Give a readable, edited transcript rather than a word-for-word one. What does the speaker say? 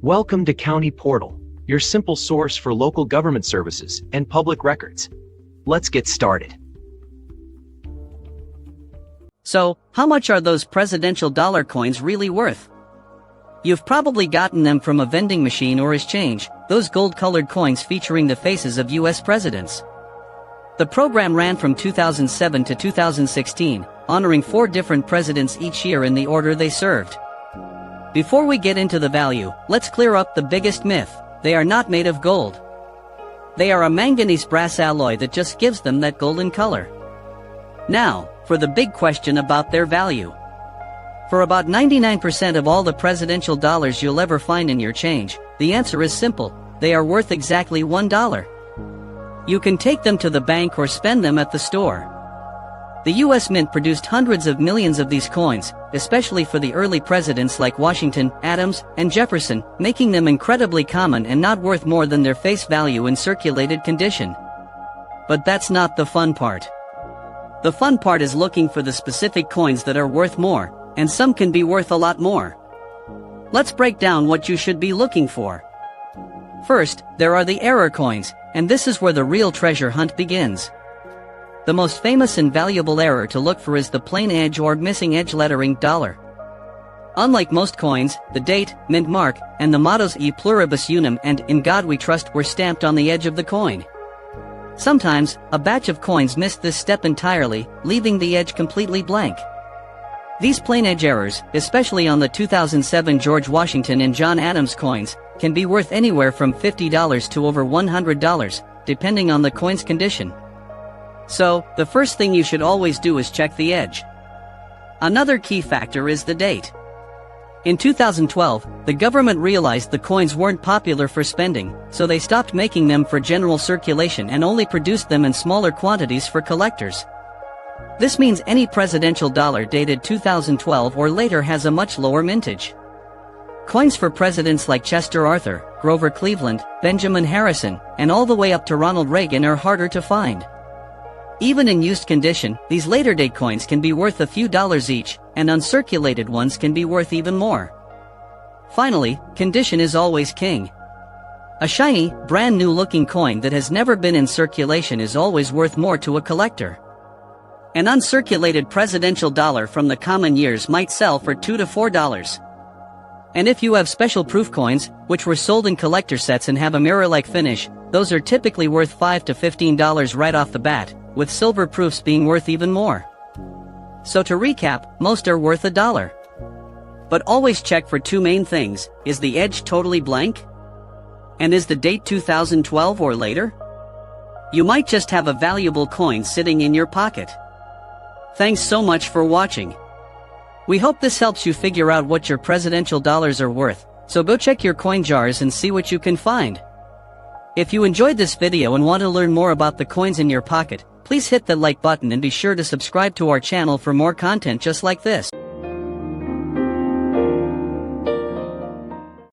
Welcome to County Portal, your simple source for local government services and public records. Let's get started. So, how much are those presidential dollar coins really worth? You've probably gotten them from a vending machine or as change, those gold-colored coins featuring the faces of US presidents. The program ran from 2007 to 2016, honoring 4 different presidents each year in the order they served. Before we get into the value, let's clear up the biggest myth: they are not made of gold. They are a manganese brass alloy that just gives them that golden color. Now, for the big question about their value. For about 99% of all the presidential dollars you'll ever find in your change, the answer is simple: they are worth exactly $1. You can take them to the bank or spend them at the store. The US Mint produced hundreds of millions of these coins, especially for the early presidents like Washington, Adams, and Jefferson, making them incredibly common and not worth more than their face value in circulated condition. But that's not the fun part. The fun part is looking for the specific coins that are worth more, and some can be worth a lot more. Let's break down what you should be looking for. First, there are the error coins, and this is where the real treasure hunt begins. The most famous and valuable error to look for is the plain edge or missing edge lettering $. Unlike most coins, the date, mint mark, and the mottos E pluribus unum and In God We Trust were stamped on the edge of the coin. Sometimes, a batch of coins missed this step entirely, leaving the edge completely blank. These plain edge errors, especially on the 2007 George Washington and John Adams coins, can be worth anywhere from $50 to over $100, depending on the coin's condition. So, the first thing you should always do is check the edge. Another key factor is the date. In 2012, the government realized the coins weren't popular for spending, so they stopped making them for general circulation and only produced them in smaller quantities for collectors. This means any presidential dollar dated 2012 or later has a much lower mintage. Coins for presidents like Chester Arthur, Grover Cleveland, Benjamin Harrison, and all the way up to Ronald Reagan are harder to find. Even in used condition, these later-date coins can be worth a few dollars each, and uncirculated ones can be worth even more. Finally, condition is always king. A shiny, brand-new-looking coin that has never been in circulation is always worth more to a collector. An uncirculated presidential dollar from the common years might sell for $2 to $4. And if you have special proof coins, which were sold in collector sets and have a mirror-like finish, those are typically worth $5 to $15 right off the bat, with silver proofs being worth even more. So to recap, most are worth $1. But always check for 2 main things: is the edge totally blank? And is the date 2012 or later? You might just have a valuable coin sitting in your pocket. Thanks so much for watching. We hope this helps you figure out what your presidential dollars are worth, so go check your coin jars and see what you can find. If you enjoyed this video and want to learn more about the coins in your pocket, please hit the like button and be sure to subscribe to our channel for more content just like this.